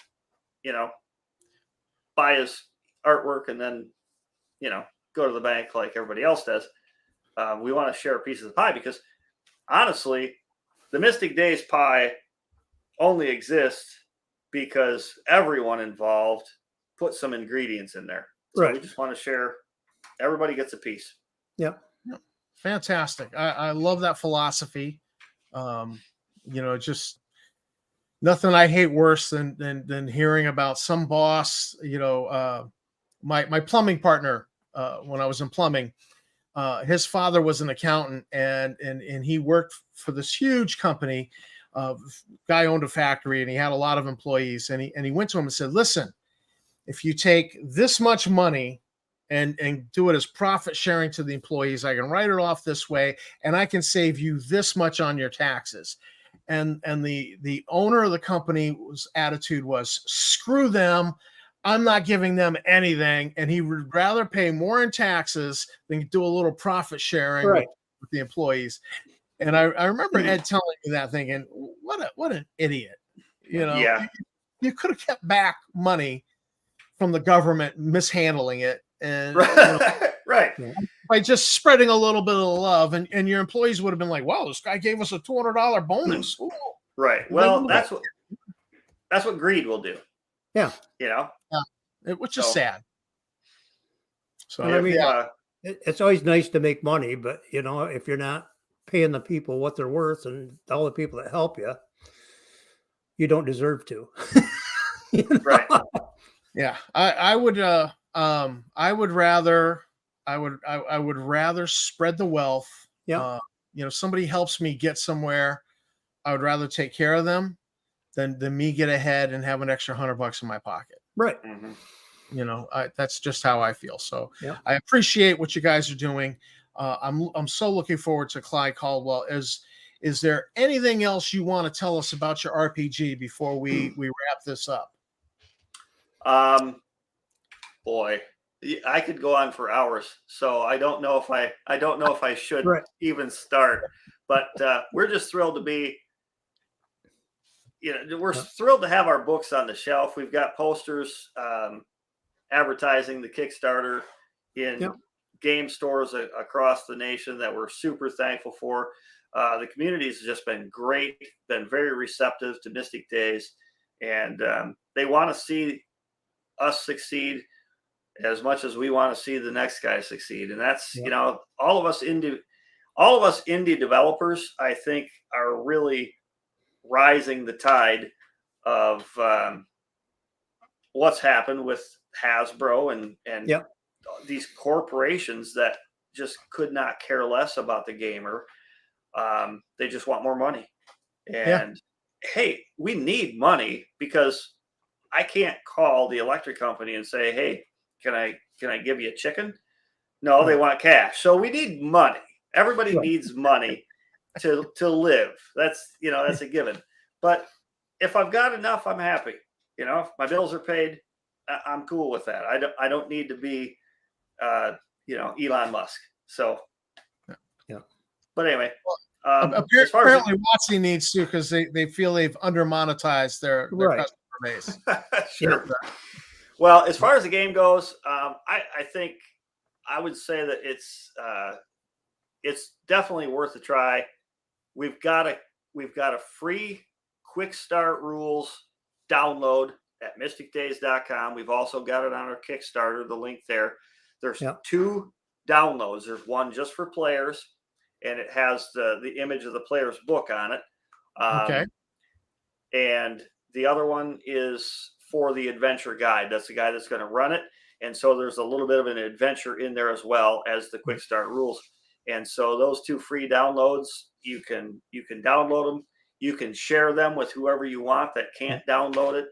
buy his artwork and then, go to the bank like everybody else does. We want to share a piece of the pie because honestly, the Mystic Days pie only exists because everyone involved put some ingredients in there. So we just want to share. Everybody gets a piece. Yep. Fantastic. I love that philosophy. Just nothing I hate worse than hearing about some boss, my plumbing partner, when I was in plumbing, his father was an accountant and he worked for this huge company. Guy owned a factory and he had a lot of employees and he went to him and said, listen, if you take this much money and do it as profit sharing to the employees, I can write it off this way and I can save you this much on your taxes. And the owner of the company's attitude was, screw them. I'm not giving them anything. And he would rather pay more in taxes than do a little profit sharing with the employees. And I remember Ed telling me that, thinking, what an idiot. You could have kept back money from the government mishandling it. And by just spreading a little bit of love, and your employees would have been like, wow, this guy gave us a $200 bonus. Ooh. Right. Well, that's what greed will do. Yeah. Which is sad. So I mean, it's always nice to make money, but if you're not paying the people what they're worth and all the people that help you, you don't deserve to. Right. Yeah. I would rather spread the wealth. Yeah. Somebody helps me get somewhere. I would rather take care of them than me get ahead and have an extra $100 in my pocket. Right. Mm-hmm. That's just how I feel. So I appreciate what you guys are doing. I'm so looking forward to Clyde Caldwell. Is there anything else you want to tell us about your RPG before we wrap this up? Boy, I could go on for hours, so I don't know if I should Right. even start. But we're just thrilled to be, we're thrilled to have our books on the shelf. We've got posters advertising the Kickstarter in game stores across the nation that we're super thankful for. The community has just been great, been very receptive to Mystic Days, and they want to see us succeed as much as we want to see the next guy succeed. And that's, all of us indie developers, I think, are really rising the tide of what's happened with Hasbro and these corporations that just could not care less about the gamer. They just want more money. And hey, we need money, because I can't call the electric company and say, hey, can I give you a chicken? No, they want cash. So we need money. Everybody needs money to live. That's a given. But if I've got enough, I'm happy. If my bills are paid, I'm cool with that. I don't need to be Elon Musk. So but anyway, apparently Watsy needs to, because they feel they've under monetized their customer base. Sure. Well, as far as the game goes, I think I would say that it's definitely worth a try. We've got a free quick start rules download at mysticdays.com. We've also got it on our Kickstarter, the link there. There's 2 downloads. There's one just for players, and it has the image of the player's book on it. Okay. And the other one is for the adventure guide. That's the guy that's going to run it. And so there's a little bit of an adventure in there, as well as the quick start rules. And so those 2 free downloads, you can download them. You can share them with whoever you want that can't download it.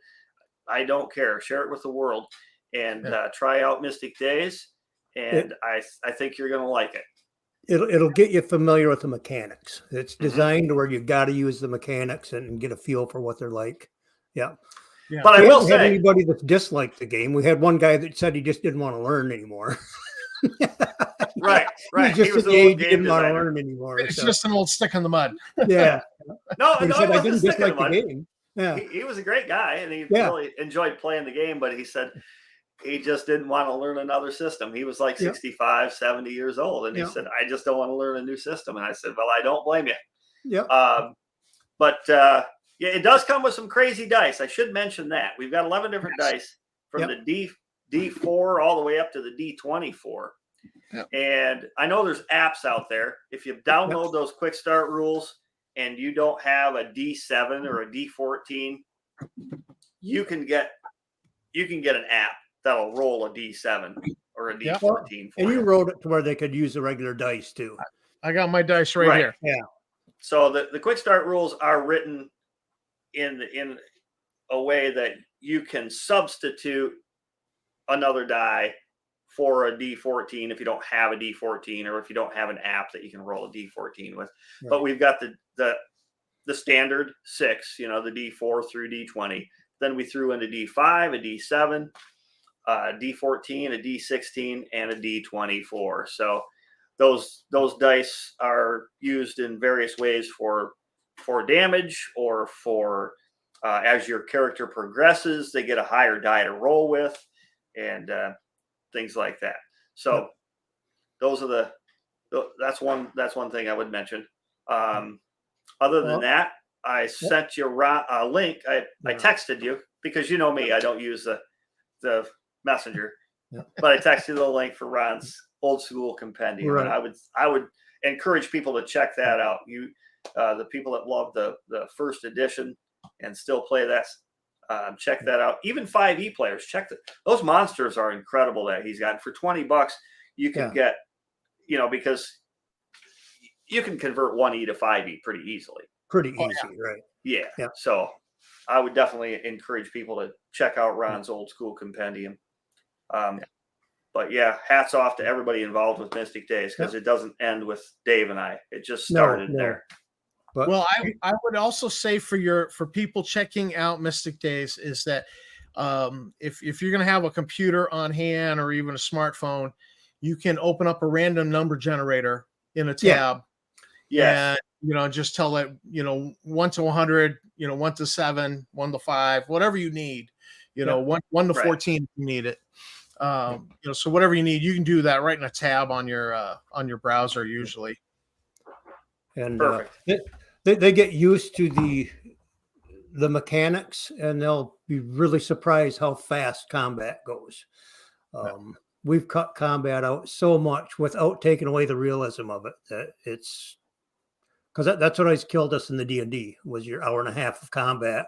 I don't care. Share it with the world, and try out Mystic Days. And I think you're going to like it. It'll get you familiar with the mechanics. It's designed to where you got to use the mechanics and get a feel for what they're like. Yeah. But I will say, anybody that disliked the game. We had one guy that said he just didn't want to learn anymore. Right. He was he didn't want to learn anymore. It's just an old stick in the mud. No, he said, I didn't dislike the game. Yeah. He was a great guy, and he really enjoyed playing the game, but he said he just didn't want to learn another system. He was like 65, 70 years old, and he said, I just don't want to learn a new system. And I said, well, I don't blame you. Yeah. It does come with some crazy dice. I should mention that. We've got 11 different dice from the D4 all the way up to the D24. And I know there's apps out there. If you download those quick start rules and you don't have a D7 or a D14, you can get an app that'll roll a D7 or a D14. And you wrote it to where they could use the regular dice too. I got my dice right here. Yeah. So the quick start rules are written in a way that you can substitute another die for a D14 if you don't have a D14, or if you don't have an app that you can roll a D14 with. Right. But we've got the standard 6, the D4 through D20. Then we threw in a D5, a D7, a D14, a D16, and a D24. So those dice are used in various ways for damage, or for as your character progresses, they get a higher die to roll with, and things like that. So those are that's one thing I would mention. Other than that, I sent you a link. I texted you, because you know me, I don't use the messenger, but I texted you the link for Ron's Old School Compendium. Right. And I would encourage people to check that out. The people that love the first edition and still play that, check that out. Even 5e players, check those monsters are incredible that he's got. For $20, you can get, because you can convert 1e to 5e pretty easily. Pretty easy, right? Yeah. So I would definitely encourage people to check out Ron's Old School Compendium. But hats off to everybody involved with Mystic Days, because it doesn't end with Dave and I. It just started there. But well, I would also say for people checking out Mystic Days is that if you're going to have a computer on hand or even a smartphone, you can open up a random number generator in a tab. Yes. And just tell it 1 to 100, 1 to 7, 1 to 5, whatever you need. 1 to 14 if you need it. So whatever you need, you can do that right in a tab on your browser usually. And they get used to the mechanics, and they'll be really surprised how fast combat goes. We've cut combat out so much without taking away the realism of it that it's because that's what always killed us in the D&D was your hour and a half of combat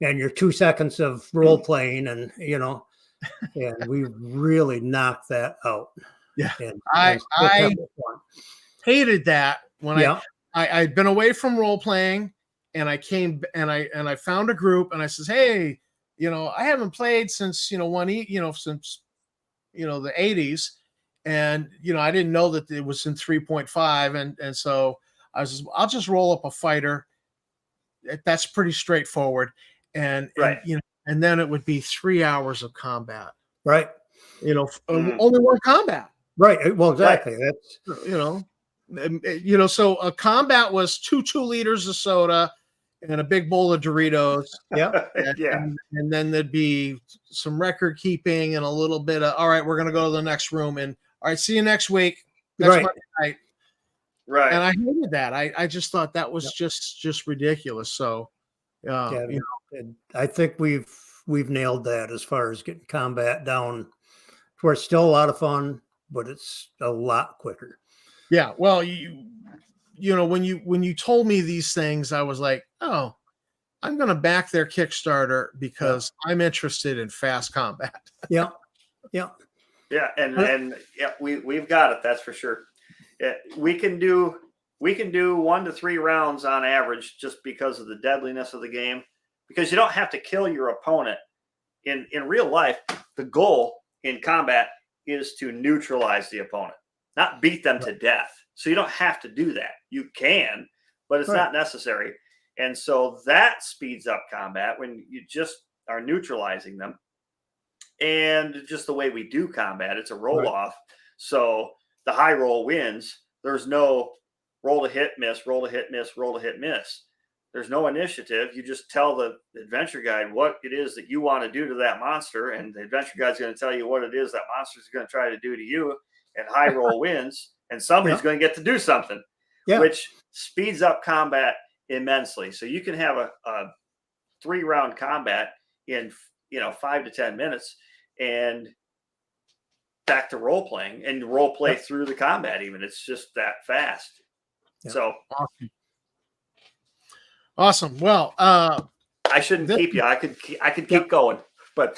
and your 2 seconds of role playing, and and we really knocked that out. Yeah, and I hated that when I'd been away from role playing, and I came and I found a group, and I says, hey, I haven't played since since the 80s, and I didn't know that it was in 3.5, and so I'll just roll up a fighter. That's pretty straightforward, and then it would be 3 hours of combat. Right. Only one combat. Right. Well, exactly. Right. That's so a combat was 2 liters of soda and a big bowl of Doritos. Yeah. And then there'd be some record keeping and a little bit of, all right, we're going to go to the next room, and all right, see you next week. That's right. Monday night. Right. And I hated that. I just thought that was just ridiculous. So, and I think we've nailed that as far as getting combat down to where it's still a lot of fun, but it's a lot quicker. Yeah. Well, when you told me these things, I was like, oh, I'm going to back their Kickstarter because I'm interested in fast combat. Yeah. And we've got it. That's for sure. We can do 1 to 3 rounds on average just because of the deadliness of the game, because you don't have to kill your opponent in real life. The goal in combat is to neutralize the opponent, not beat them to death. So you don't have to do that. You can, but it's not necessary. And so that speeds up combat when you just are neutralizing them. And just the way we do combat, it's a roll off. So the high roll wins. There's no roll to hit, miss, roll to hit, miss, roll to hit, miss. There's no initiative. You just tell the adventure guide what it is that you want to do to that monster, and the adventure guide's going to tell you what it is that monster's going to try to do to you, and high roll wins, and somebody's going to get to do something, which speeds up combat immensely. So you can have a 3-round combat in 5 to 10 minutes, and back to role playing and role play through the combat. Even it's just that fast. So awesome. Well, I shouldn't keep you. I could keep going, but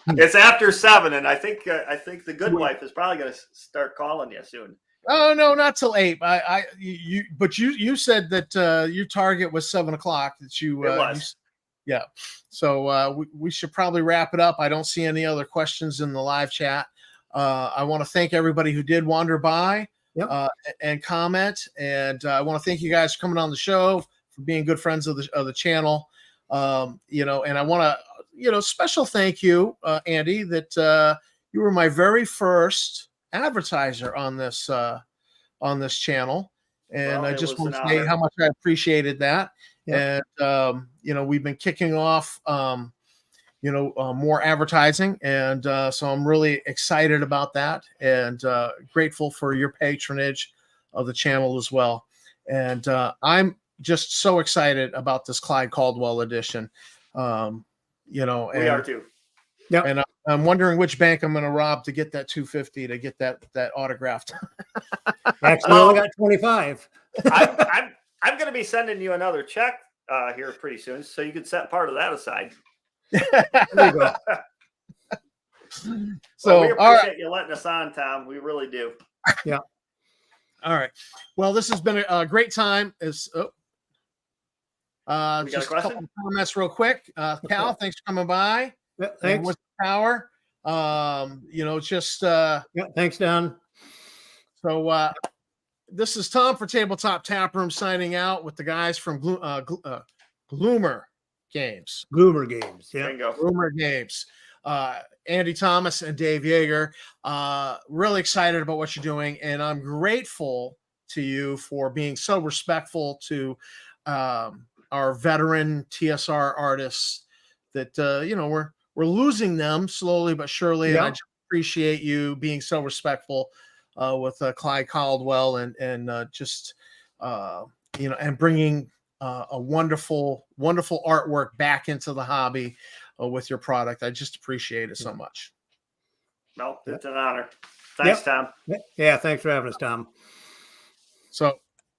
it's after 7, and I think the good wife is probably going to start calling you soon. Oh no, not till 8. But you said that your target was 7 o'clock. That you it was. Yeah. So we should probably wrap it up. I don't see any other questions in the live chat. I want to thank everybody who did wander by and comment. And I want to thank you guys for coming on the show, for being good friends of the channel. And I want to, special thank you, Andy, that you were my very first advertiser on this channel. And I just want to say how much I appreciated that. And, we've been kicking off, more advertising. And so I'm really excited about that, and grateful for your patronage of the channel as well. And I'm just so excited about this Clyde Caldwell edition. We are too. Yeah. And I'm wondering which bank I'm going to rob to get that $250 to get that autographed. Actually, I only got 25. I'm going to be sending you another check here pretty soon, so you can set part of that aside. There you go. So we appreciate you letting us on, Tom. We really do. Yeah. All right. Well, this has been a great time. Just a couple of comments real quick. Cal, thanks for coming by. Yeah, thanks. With power. Thanks, Don. So this is Tom for Tabletop Taproom signing out with the guys from Glumer Games. Glumer Games. Yeah. Bingo. Glumer Games. Andy Thomas and Dave Yeager. Really excited about what you're doing, and I'm grateful to you for being so respectful to our veteran TSR artists. That we're losing them slowly but surely, and I just appreciate you being so respectful with Clyde Caldwell and just and bringing a wonderful artwork back into the hobby with your product. I just appreciate it so much. No, it's an honor. Thanks, Tom. Yeah, thanks for having us, Tom. So